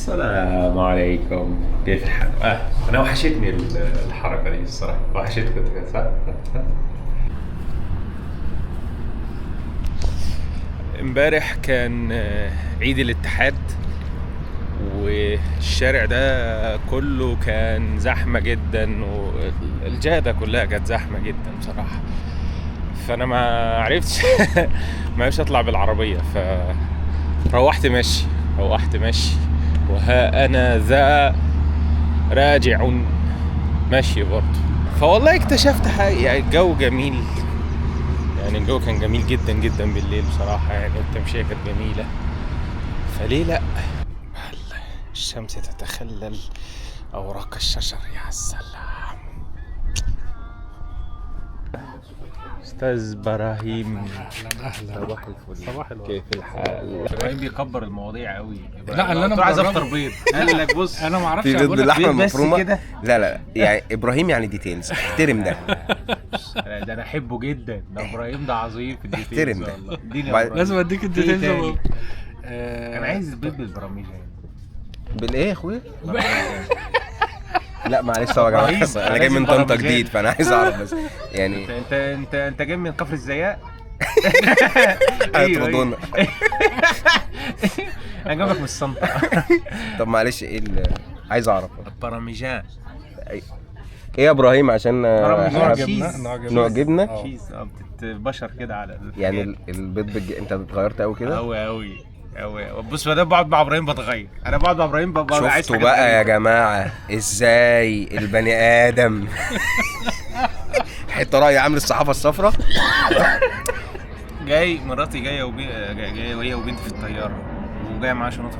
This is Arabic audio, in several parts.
السلام عليكم، كيف الحال؟ انا وحشتني الحركه دي الصراحه، وحشتكم كده صح؟ امبارح كان عيد الاتحاد، والشارع ده كله كان زحمه جدا، والجاده كلها كانت زحمه جدا بصراحه. فانا ما عرفتش ما عرفتش اطلع بالعربيه، فروحت ماشي وها انا ذا راجع ماشي برضه. فوالله اكتشفت حاجة، يعني الجو جميل، يعني الجو كان جميل جدا جدا بالليل بصراحة، يعني التمشية كانت جميلة، فليه لا؟ الشمس تتخلل أوراق الشجر، يا سلام. أستاذ إبراهيم، اهلا صباح الفل. صباح الورد. كيف الحال؟ إبراهيم بيكبر المواضيع قوي. لا، اللي انا عايز مجربه. افطر بيض، قال لك بص انا ما اعرفش في بيض اقول لك باللحمه بيض بس المفرومه كده؟ لا يعني ابراهيم يعني ديتيلز، احترم ده. ده انا احبه جدا، ده ابراهيم ده عظيم في الديتيلز احترم ده. والله. اديني وبعد- يا إبراهيم. لازم اديك الديتيلز إيه يا تاني؟ بابا. انا عايز البيض بالبراميل يعني. بالايه يا اخويا؟ لا معلش طبعا يا إبراهيم، جماعه، انا جاي لازم من طنطا برامجان. جديد، فانا عايز اعرف بس يعني انت جاي من كفر الزيات؟ هيطردونا. انا جايبك من السنطة. طب معلش ايه عايز اعرف برامجان. ايه يا ابراهيم عشان نوع شيز. جبنه نوع جبنه شيز بتتبشر كده على يعني البيض انت اتغيرت قوي كده. قوي. بص، ما بقعد مع ابراهيم بتغير، انا بقعد مع ابراهيم ببقى عايز شفتوا حاجة بقى يا غريبة. جماعه ازاي البني ادم حته راي عامل الصحافه الصفراء. جاي مراتي جايه وهي وبنتي في الطياره، وجايه معاها شنط.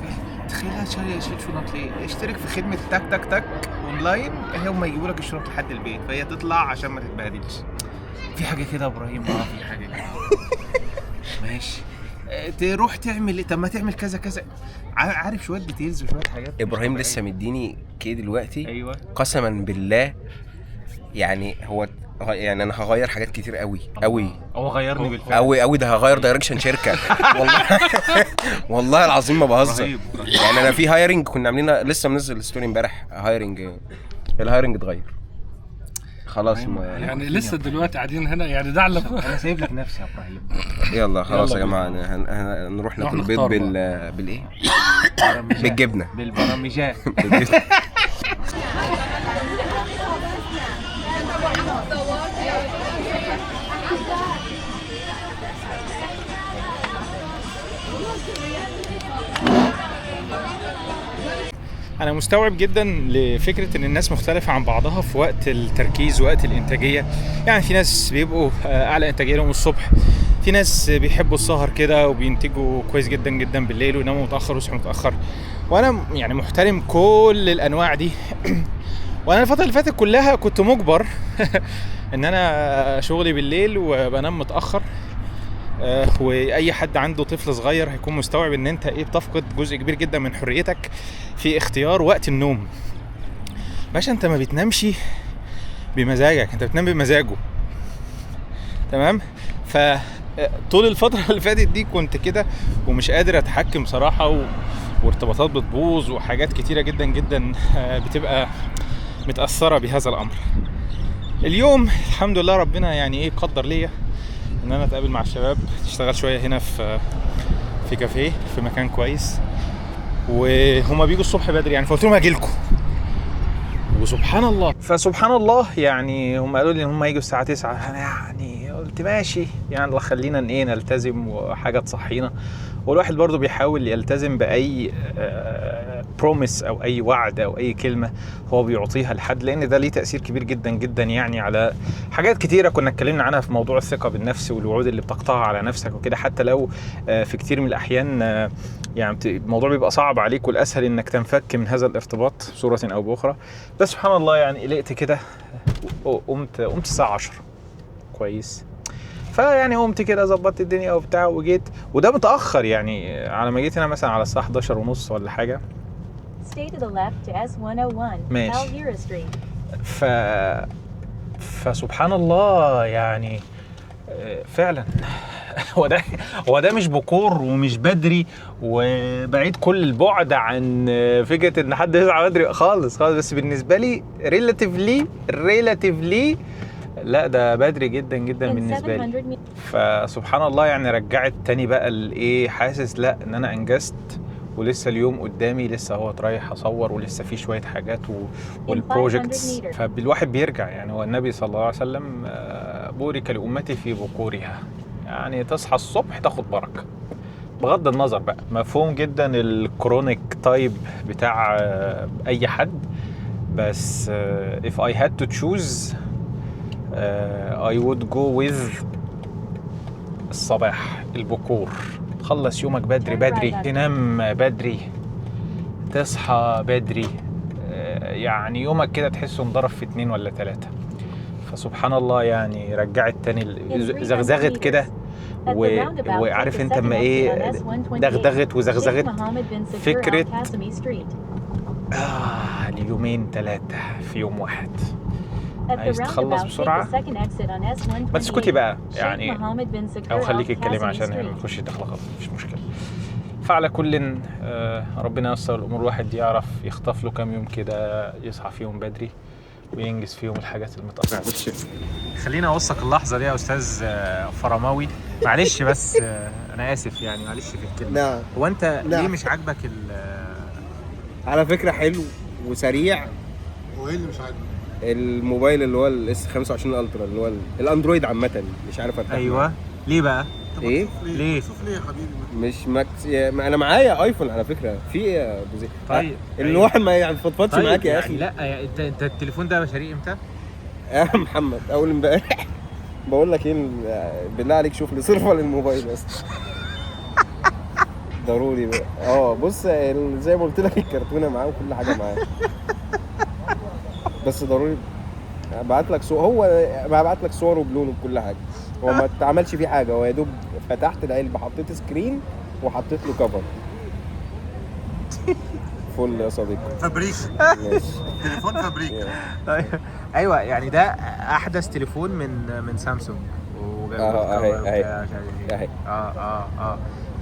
تخيلها شاريه شنط ليه؟ اشترك في خدمه تك تك تك اونلاين، هم يجيبوا لك الشنط لحد البيت، فهي تطلع عشان ما تتبهدلش. في حاجه كده يا ابراهيم، في حاجه كده. ماشي، تروح تعمل ايه؟ طب ما تعمل كذا كذا، عارف شويه ديتيلز وشويه حاجات. ابراهيم لسه مديني كي دلوقتي. ايوه قسما بالله يعني يعني انا هغير حاجات كتير قوي هو غيرني بالفعل قوي ده هغير دايركشن شركه والله. والله العظيم ما بهزر. رهيب. يعني انا في هايرنج كنا عاملين، لسه منزل ستوري امبارح، الهايرنج اتغير خلاص. يعني لسه دلوقتي قاعدين هنا، يعني ده على انا سايب لك نفسي يا ابراهيم. يلا خلاص يلا يا جماعه، نروح ناكل بيض نختار بالايه؟ بالجبنه. بالبرامجات. أنا مستوعب جدا لفكرة إن الناس مختلفة عن بعضها في وقت التركيز، وقت الإنتاجية. يعني في ناس بيبقوا أعلى إنتاجية لهم الصبح، في ناس بيحبوا السهر كده وبينتجوا كويس جدا جدا بالليل، ويناموا متأخر ويصحوا متأخر. وأنا يعني محترم كل الأنواع دي. وأنا الفترة اللي فاتت كلها كنت مجبر إن أنا شغلي بالليل وبنام متأخر. واي حد عنده طفل صغير هيكون مستوعب ان انت بتفقد جزء كبير جدا من حريتك في اختيار وقت النوم. باشا انت ما بتنامش بمزاجك، انت بتنام بمزاجه، تمام؟ فطول الفترة اللي فاتت دي كنت كده ومش قادر اتحكم بصراحة، وارتباطات بتبوظ وحاجات كتيرة جدا جدا بتبقى متأثرة بهذا الامر. اليوم الحمد لله ربنا يعني قدر ليا ان انا اتقابل مع الشباب، اشتغل شويه هنا في كافيه في مكان كويس، وهما بيجوا الصبح بدري يعني، فقلت لهم هاجيلكم. وسبحان الله، فسبحان الله يعني هم قالوا لي ان هم هيجوا الساعه 9. انا يعني قلت ماشي، يعني الله خلينا نلتزم وحاجه تصحينا، والواحد برضو بيحاول يلتزم باي بروميس او اي وعد او اي كلمه هو بيعطيها لحد، لان ده ليه تاثير كبير جدا جدا يعني على حاجات كتيره كنا اتكلمنا عنها في موضوع الثقه بالنفس والوعود اللي بتقطعها على نفسك وكده. حتى لو في كتير من الاحيان يعني الموضوع بيبقى صعب عليك، والاسهل انك تنفك من هذا الارتباط بصوره او باخرى. بس سبحان الله يعني قلقت كده، قمت الساعه 10 كويس. فيعني قمت كده ظبطت الدنيا وبتاع وجيت، وده متاخر يعني على ما جيت هنا مثلا على الساعه 11 ونص ولا حاجه. ماشي. فسبحان الله يعني فعلا هو ده مش بكور ومش بدري وبعيد كل البعد عن فكره ان حد يصحى بدري خالص خالص، بس بالنسبه لي ريلاتيفلي لا ده بدري جدا جدا بالنسبه لي. فسبحان الله يعني رجعت تاني بقى الايه، حاسس لا ان انا انجزت ولسه اليوم قدامي، لسه هو رايح اصور ولسه في شويه حاجات والبروجكتس، فالواحد بيرجع. يعني هو النبي صلى الله عليه وسلم بورك لامتي في بكورها، يعني تصحى الصبح تاخد بركه. بغض النظر بقى مفهوم جدا الكرونيك تايب بتاع اي حد، بس if I had to choose I would go with الصباح، البكور. تخلص يومك بدري، تنام بدري، تصحى بدري، يعني يومك كده تحسه انضرب في 2 ولا 3. فسبحان الله يعني رجعت تاني زغزغت كده، وعارف انت اما ايه دغدغت وزغزغت فكرة اليومين 3 في يوم واحد. عايز تخلص بسرعة ما تسكتي بقى يعني، او خليك الكلمة عشان نخش دخلة خالص مفيش مشكلة. فعلى كل ربنا ييسر الامور، الواحد يعرف يخطف له كام يوم كده يصحى فيهم بدري وينجز فيهم الحاجات المتأخرة. خلينا اوثق اللحظة دي يا استاذ فرماوي، معلش بس انا اسف يعني، معلش في الكلمة. نعم. هو انت نعم. ليه مش عاجبك على فكره حلو وسريع. وايه اللي مش عاجبك؟ الموبايل اللي هو الاس 25 الترا اللي هو الاندرويد عامه، مش عارف افتحه. ايوه ليه بقى؟ ايه؟ ليه؟ شوف ليه يا حبيبي؟ مش ماكس، انا معايا ايفون على فكره. في ايه يا ابو زيد؟ طيب الواحد ما يفضفضش طيب معاك يا يعني اخي. لا يعني انت التليفون ده شاريه امتى؟ يا محمد اول امبارح. بقول لك ايه، بالله عليك شوف لي صرفه للموبايل بس. ضروري بقى. بص زي ما قلت لك الكرتونه معاه وكل حاجه معاه، بس ضروري ابعت لك صور. هو ببعت لك صور وبلون وكل حاجه. هو ما اتعملش فيه حاجه، هو يا دوب فتحت العلبه حطيت سكرين وحطيت له كفر. فل يا صديقي. فابريك. ماشي. تليفون فابريك. ايوه يعني ده احدث تليفون من سامسونج. اهي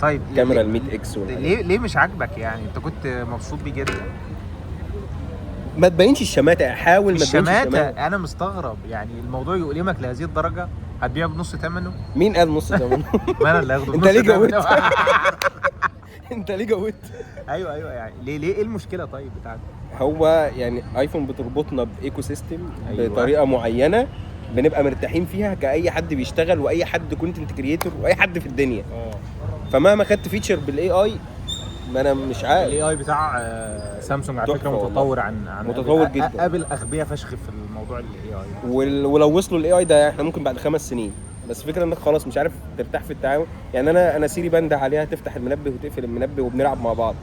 طيب كاميرا ال 100 اكس ليه مش عاجبك يعني؟ انت كنت مبسوط بيه جدا. ما تبينش الشماتة، حاول ما تبينش الشماتة. انا مستغرب يعني الموضوع يؤلمك لهذه الدرجة. هتبيعه بنص ثمنه؟ مين قال نص ثمنه؟ ما انا اللي هاخده. انت ليه جودت؟ انت ليه جودت؟ ايوه يعني ليه ايه المشكلة طيب بتاعتك؟ هو يعني ايفون بتربطنا بايكو سيستم أيوة. بطريقة معينة بنبقى مرتاحين فيها كأي حد بيشتغل واي حد كونتنت كريتور واي حد في الدنيا. فمهما خدت فيتشر بالاي اي ما انا مش عارف. الاي اي بتاع سامسونج على فكره متطور عن متطور جدا. ابل اغبياء فشخ في الموضوع الاي اي. ولو وصلوا الاي اي ده احنا ممكن بعد 5 سنين، بس فكره انك خلاص مش عارف ترتاح في التعامل. يعني انا سيري بنده عليها تفتح المنبه وتقفل المنبه وبنلعب مع بعض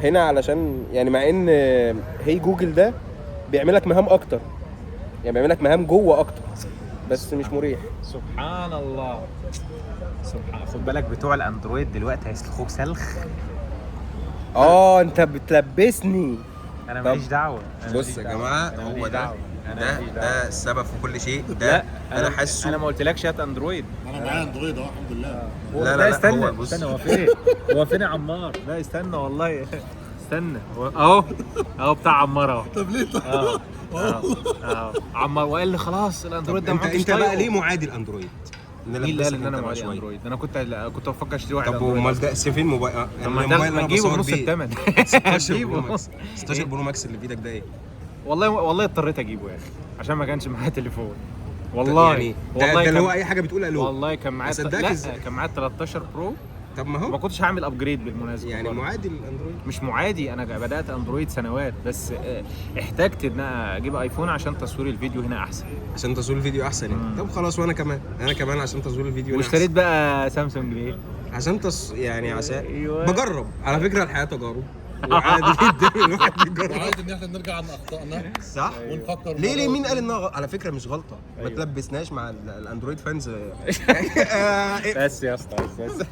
هنا، علشان يعني مع ان هي جوجل ده بيعمل لك مهام اكتر، يعني بيعمل لك مهام جوه اكتر بس مش مريح. سبحان الله. خد بالك بتوع الاندرويد دلوقتي هيسلخوك سلخ. انت بتلبسني. انا ماليش دعوه. بص يا جماعه، هو ده السبب في كل شيء. لا انا حاسه. انا ما قلتلكش هات اندرويد. انا معايا اندرويد اهو الحمد لله. لا استنى هو بص. استنى هو فين يا عمار؟ لا استنى والله استنى اهو بتاع عمار اهو. طب ليه طيب؟ اهو عمار وقال لي خلاص الاندرويد ده انت بقى ليه معادي الاندرويد؟ مين اللي قال ان انا معادي اندرويد؟ انا كنت بفكر اشتري واحد. طب امال ده فين موبايل؟ طب ما تجيبه بنص الثمن. 16 برو ماكس اللي في ايدك ده ايه؟ والله اضطريت اجيبه يا اخي عشان ما كانش معايا تليفون. والله يعني ده اللي هو اي حاجه بتقول الو. والله كان معايا كان معايا 13 برو. طب ما ما كنتش هعمل ابجريد بالمناسبه. يعني معادي الاندرويد؟ مش معادي، انا بدات اندرويد سنوات بس احتجت ان انا اجيب ايفون عشان تصوير الفيديو هنا احسن. عشان تصوير الفيديو احسن يعني. طب خلاص، وانا كمان عشان تصوير الفيديو واشتريت بقى سامسونج ليه؟ عشان يعني عشان أيوة. بجرب. على فكره الحياه تجارب وعادي جدا الواحد يجرب. وعادي ان احنا نرجع عن اخطائنا صح؟ ونفكر ليه مين قال انها على فكره مش غلطه؟ ما تلبسناش مع الاندرويد فانز. بس يا اسطى بس